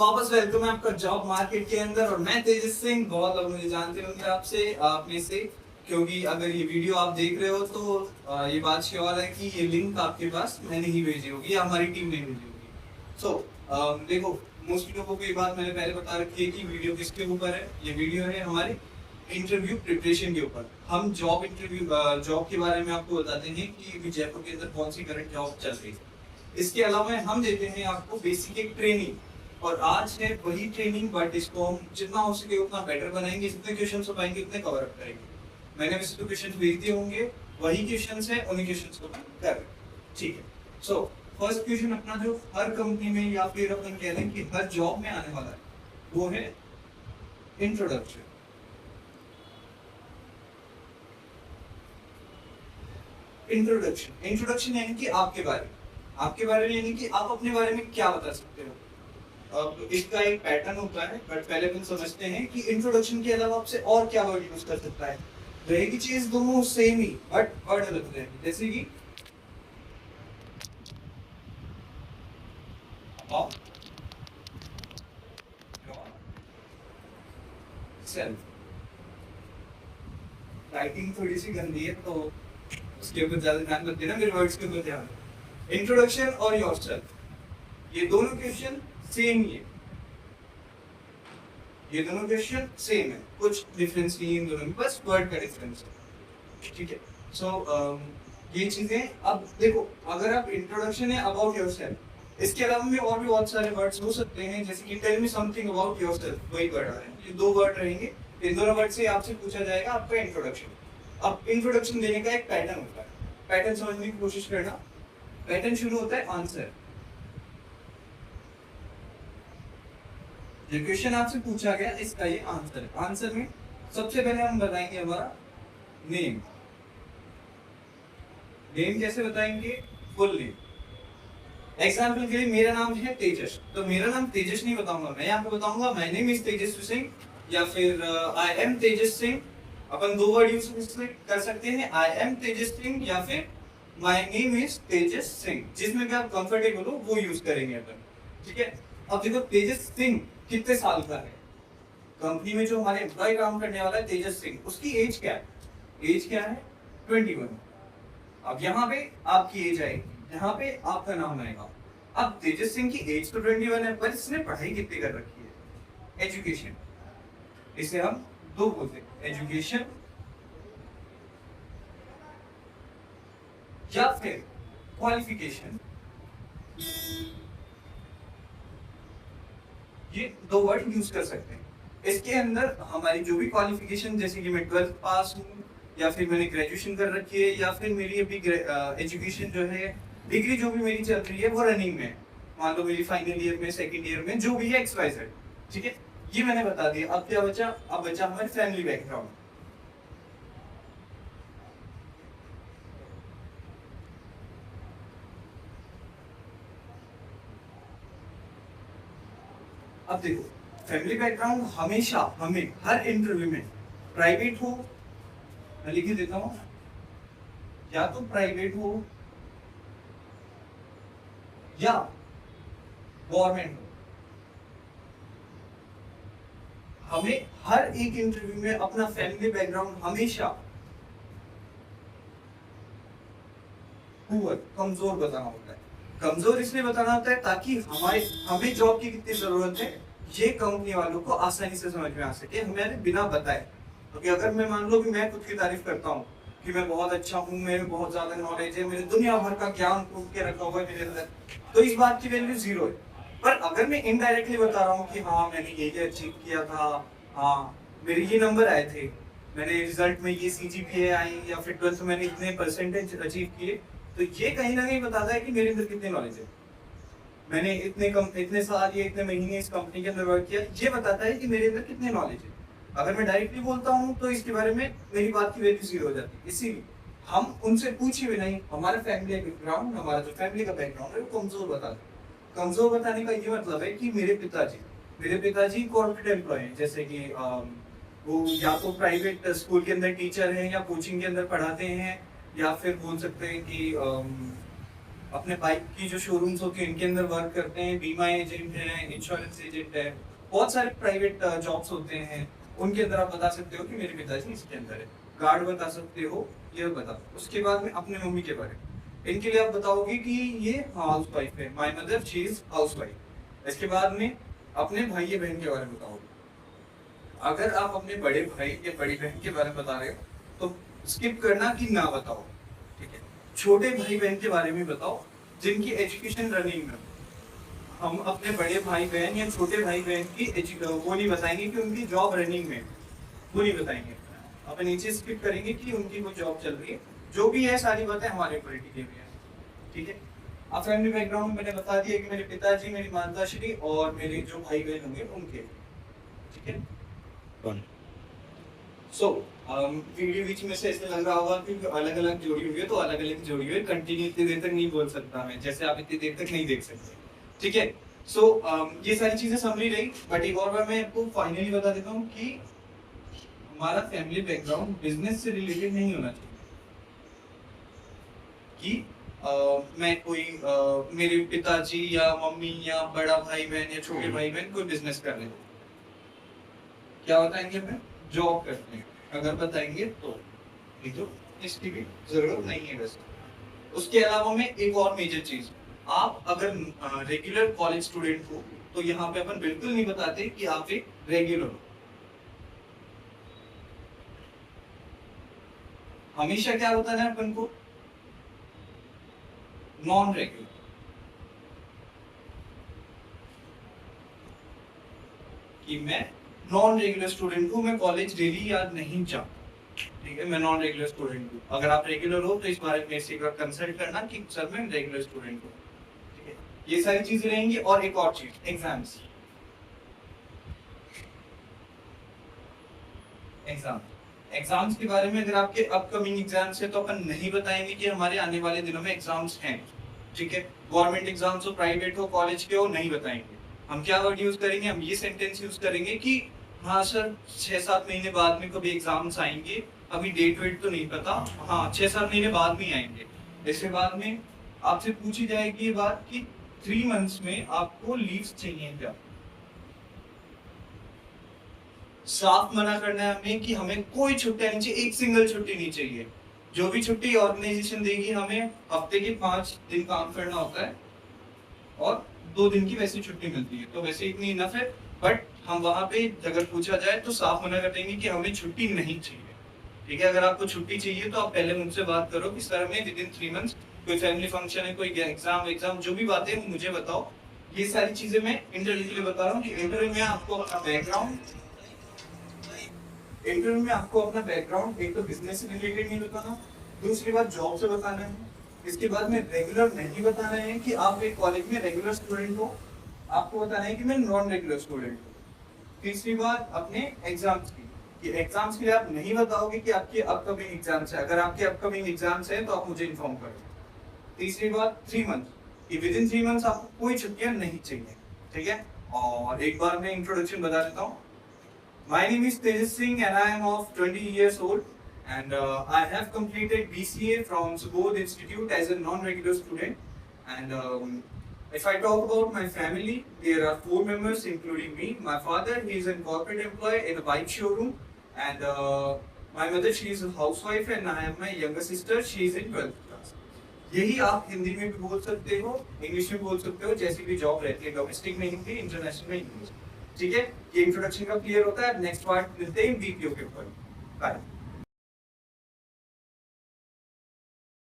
वापस वेलकम है आपका जॉब मार्केट के अंदर। और मैं तेजस सिंह, बहुत लोग मुझे जानते होंगे आपसे आप में से, क्योंकि अगर ये वीडियो आप देख रहे हो तो ये बात श्योर है कि ये लिंक आपके पास मैंने ही भेजी होगी या हमारी टीम ने भेजी होगी। सो देखो, मोस्टली लोगों को ये बात मैंने पहले बता रखी है कि वीडियो किसके ऊपर है। ये वीडियो है हमारे इंटरव्यू प्रिपरेशन के ऊपर। हम जॉब के बारे में आपको बताते हैं कि अभी जयपुर के अंदर कौन सी करंट जॉब चल रही है। इसके अलावा हम देते हैं आपको बेसिक एक ट्रेनिंग, और आज है वही ट्रेनिंग, बट इसको हम जितना हो सके उतना बेटर बनाएंगे। जितने क्वेश्चन हो पाएंगे उतने कवर अप करेंगे। मैंने वैसे तो क्वेश्चन भेज दिए होंगे, वही क्वेश्चन है, उन्हीं क्वेश्चन को कर रहे हैं। ठीक है। सो फर्स्ट क्वेश्चन अपना जो हर कंपनी में या फिर अपन कह रहे हैं कि हर जॉब में आने वाला है, वो है इंट्रोडक्शन। इंट्रोडक्शन यानी कि आपके बारे में यानी कि आप अपने बारे में क्या बता सकते हो। अब इसका एक पैटर्न होता है, बट पहले अपन समझते हैं कि इंट्रोडक्शन के अलावा आपसे और क्या वर्ड यूज कर सकता है। रहेगी चीज दोनों सेम ही, बट वर्ड अलग रहेंगे। जैसे कि सेल्फ। राइटिंग थोड़ी सी गंदी है तो उसके ऊपर ज्यादा ध्यान मत देना, मेरे वर्ड्स के ऊपर ध्यान। इंट्रोडक्शन और योरसेल्फ, ये दोनों क्वेश्चन सेम ही है। ये दोनों क्वेश्चन सेम है, कुछ डिफरेंस नहीं है इन दोनों में, बस वर्ड का डिफरेंस है। ठीक है। सो ये चीजें अब देखो, अगर आप इंट्रोडक्शन है अबाउट योरसेल्फ, इसके अलावा में और भी बहुत सारे वर्ड्स हो सकते हैं, जैसे कि tell me something about yourself, वही वर्ड आ रहे हैं। ये दो वर्ड रहेंगे, इन दोनों वर्ड से आपसे पूछा जाएगा आपका इंट्रोडक्शन। अब इंट्रोडक्शन देने का एक पैटर्न होता है, पैटर्न समझने की कोशिश करना। पैटर्न शुरू होता है आंसर। जो क्वेश्चन आपसे पूछा गया इसका ये आंसर है। आंसर में सबसे पहले हम बताएंगे हमारा नेम। नेम कैसे बताएंगे? Full name. एग्जाम्पल के लिए मेरा नाम है तेजस, तो मेरा नाम तेजस नहीं बताऊंगा, मैं यहाँ पे बताऊंगा माय नेम इज तेजस्वी सिंह, या फिर आई एम तेजस सिंह। अपन दो वर्ड यूज कर सकते हैं, आई एम तेजस सिंह या फिर माय नेम इज तेजस सिंह। जिसमें भी आप कंफर्टेबल हो वो यूज करेंगे अपन। ठीक है। अब देखो, तेजस सिंह कितने साल का है? कंपनी में जो हमारे एम्प्लॉय काम करने वाला है तेजस सिंह, उसकी एज क्या है? एज क्या है? 21। अब यहाँ पे आपकी एज आएगी, यहाँ पे आपका नाम आएगा। अब तेजस सिंह की एज तो 21 है, पर इसने पढ़ाई कितनी कर रखी है? एजुकेशन। इसे हम दो बोलते हैं, एजुकेशन या फिर क्वालिफिकेशन। ये दो वर्ड यूज कर सकते हैं। इसके अंदर हमारी जो भी क्वालिफिकेशन, जैसे कि मैं 12th पास हूँ, या फिर मैंने ग्रेजुएशन कर रखी है, या फिर मेरी अभी एजुकेशन जो है, डिग्री जो भी मेरी चल रही है वो रनिंग में, मान लो मेरी फाइनल ईयर में, सेकंड ईयर में, जो भी है XYZ। ठीक है, ये मैंने बता दिया। अब क्या बचा? अब बचा हमारे फैमिली बैकग्राउंड। अब देखो, फैमिली बैकग्राउंड हमेशा हमें हर इंटरव्यू में, प्राइवेट हो, मैं लिख देता हूं, या तो प्राइवेट हो या गवर्नमेंट हो, हमें हर एक इंटरव्यू में अपना फैमिली बैकग्राउंड हमेशा पुअर, कमजोर बताना होता है। कमजोर इसलिए बताना होता है ताकि हमें जॉब की कितनी जरूरत है ये कंपनी वालों को आसानी से समझ में आ सके, हमें बिना बताए। क्योंकि अगर मैं मान लो कि मैं खुद की तारीफ करता हूँ कि मैं बहुत अच्छा हूँ, मेरे बहुत ज्यादा नॉलेज है, मेरे दुनिया भर का ज्ञान पूछ के रखा हुआ है मेरे अंदर, तो इस बात की वैल्यू जीरो है। पर अगर मैं इनडायरेक्टली बता रहा हूँ कि हाँ मैंने ये अचीव किया था, हाँ मेरे ये नंबर आए थे, मैंने रिजल्ट में ये CGPA आई, या फिर 12th में मैंने इतने परसेंटेज अचीव किए, तो ये कहीं ना कहीं बताता है कि मेरे अंदर कितनी नॉलेज है। मैंने इतने साल या इतने महीने इस कंपनी के अंदर वर्क किया, ये बताता है कि मेरे अंदर कितनी नॉलेज है। अगर मैं डायरेक्टली बोलता हूँ तो इसके बारे में मेरी बात की वैल्यू जीरो हो जाती है। इसीलिए हम उनसे पूछे भी नहीं, हमारा फैमिली बैकग्राउंड, हमारा जो फैमिली का बैकग्राउंड है वो कमजोर बताता है। कमजोर बताने का ये मतलब है कि मेरे पिताजी कॉर्पोरेट एम्प्लॉय हैं, जैसे कि वो या तो प्राइवेट स्कूल के अंदर टीचर हैं, या कोचिंग के अंदर पढ़ाते हैं, या फिर बोल सकते हैं कि अपने बाइक की जो शोरूम्स होती हैं इनके अंदर वर्क करते हैं, बीमा एजेंट हैं, इंश्योरेंस एजेंट है, बहुत सारे प्राइवेट जॉब्स होते हैं, उनके अंदर आप बता सकते हो कि मेरे पिताजी इसके अंदर है। गार्ड बता सकते हो, ये बता। उसके बाद में अपने मम्मी के बारे में, इनके लिए आप बताओगे कि ये हाउस वाइफ है, my mother she is house wife. इसके बाद में अपने भाई या बहन के बारे में बताओगे। अगर आप अपने बड़े भाई या बड़ी बहन के बारे में बता रहे हो तो स्किप करना कि ना बताओ, ठीक है। छोटे भाई बहन के बारे में बताओ जिनकी एजुकेशन रनिंग में। हम अपने बड़े भाई बहन या छोटे भाई बहन की वो नहीं बताएंगे कि उनकी जॉब रनिंग में, वो नहीं बताएंगे। अपन नीचे स्किप करेंगे कि उनकी कोई जॉब चल रही है, जो भी है सारी बातें हमारे ऊपर टिकी हुई है, ठीक है। अब फैमिली बैकग्राउंड मैंने बता दिया कि मेरे पिताजी, मेरी माताश्री और मेरे जो भाई बहन होंगे उनके, ठीक है। सो वीडियो बीच में से ऐसे लग रहा होगा कि अलग अलग जोड़ी हुई है, तो अलग अलग जोड़ी हुई है, कंटिन्यू इतनी देर तक नहीं बोल सकता मैं, जैसे आप इतनी देर तक नहीं देख सकते, ठीक है। सो ये सारी चीजें समझी रही, बट एक और बार मैं आपको फाइनली बता देता हूँ कि हमारा फैमिली बैकग्राउंड बिजनेस से रिलेटेड नहीं होना चाहिए कि मैं कोई मेरे पिताजी या मम्मी या बड़ा भाई बहन या छोटे भाई बहन कोई बिजनेस कर रहे हो, क्या बताएंगे मैं जॉब करते हैं, अगर बताएंगे तो नहीं तो इसकी भी जरूरत नहीं है वैसे। उसके अलावा में एक और मेजर चीज, आप अगर रेगुलर कॉलेज स्टूडेंट हो तो यहाँ पे अपन बिल्कुल नहीं बताते कि आप एक रेगुलर हो। हमेशा क्या बताना है अपन को, नॉन रेगुलर, कि मैं नॉन रेगुलर स्टूडेंट हूँ, मैं कॉलेज डेली या नहीं जाऊँ, ठीक है, मैं नॉन रेगुलर स्टूडेंट हूँ। अगर आप रेगुलर हो तो इस बारे में एक बार कंसल्ट करना कि सर मैं रेगुलर स्टूडेंट हूँ, ठीक है। ये सारी चीजें रहेंगी। और एक और चीज, एग्जाम्स, एग्जाम्स के बारे में, अगर आपके अपकमिंग एग्जाम्स है तो अपन नहीं बताएंगे कि हमारे आने वाले दिनों में एग्जाम्स हैं, ठीक है। गवर्नमेंट एग्जाम्स हो, प्राइवेट हो, कॉलेज के हो, नहीं बताएंगे। हम क्या वर्ड यूज करेंगे, हम ये सेंटेंस यूज करेंगे कि हाँ सर 6-7 महीने बाद में कभी एग्जाम्स आएंगे, अभी डेट वेट तो नहीं पता, हाँ 6-7 महीने बाद में आएंगे। इसके बाद में आपसे पूछी जाएगी ये बात कि 3 मंथ्स में आपको लीव्स चाहिए क्या, साफ मना करना है हमें कि हमें कोई छुट्टी नहीं चाहिए, एक सिंगल छुट्टी नहीं चाहिए। जो भी छुट्टी ऑर्गेनाइजेशन देगी हमें, हफ्ते के 5 दिन काम करना होता है और 2 दिन की वैसी छुट्टी मिलती है, तो वैसे इतनी इनफ है। बट हम वहां पे अगर पूछा जाए तो साफ मना कर देंगे कि हमें छुट्टी नहीं चाहिए, ठीक है। अगर आपको छुट्टी चाहिए तो आप पहले मुझसे बात करो कि सर हमें विदिन 3 मंथ्स कोई फैमिली फंक्शन है, कोई एग्जाम जो भी बातें हैं मुझे बताओ। ये सारी चीजें मैं इंटरव्यू के लिए बता रहा हूँ कि इंटरव्यू में आपको अपना बैकग्राउंड, इंटरव्यू में आपको अपना बैकग्राउंड एक तो बिजनेस से रिलेटेड नहीं बताना, दूसरी बात जॉब से बताना है, इसके बाद में रेगुलर नहीं बताना है कि आप एक कॉलेज में रेगुलर स्टूडेंट हो, आपको बताना है कि मैं नॉन रेगुलर स्टूडेंट हूँ। तीसरी बात अपने एग्जाम्स की, कि एग्जाम्स के लिए आप नहीं बताओगे कि आपके अपकमिंग एग्जाम्स है, अगर आपके अपकमिंग एग्जाम्स है तो आप मुझे इन्फॉर्म करो। तीसरी बात 3 मंथ, कि विद इन 3 मंथ्स आपको कोई छुट्टियां नहीं चाहिए, ठीक है। और एक बार मैं इंट्रोडक्शन बता देता हूँ। My name is Tejas Singh and I am of 20 years old and I have completed BCA from Subodh Institute as a non-regular student. And if I talk about my family, there are 4 members including me. My father, he is a corporate employee in a bike showroom, and my mother, she is a housewife, and I have my younger sister, she is in 12th class. यही आप हिंदी में भी बोल सकते हो, English में बोल सकते हो, जैसी भी जॉब रहती है, डोमेस्टिक में हिंदी, इंटरनेशनल में इंग्लिश, ठीक है। ये इंट्रोडक्शन का क्लियर होता है। नेक्स्ट पार्ट मिलते हैं बीपीओ के ऊपर। बाय।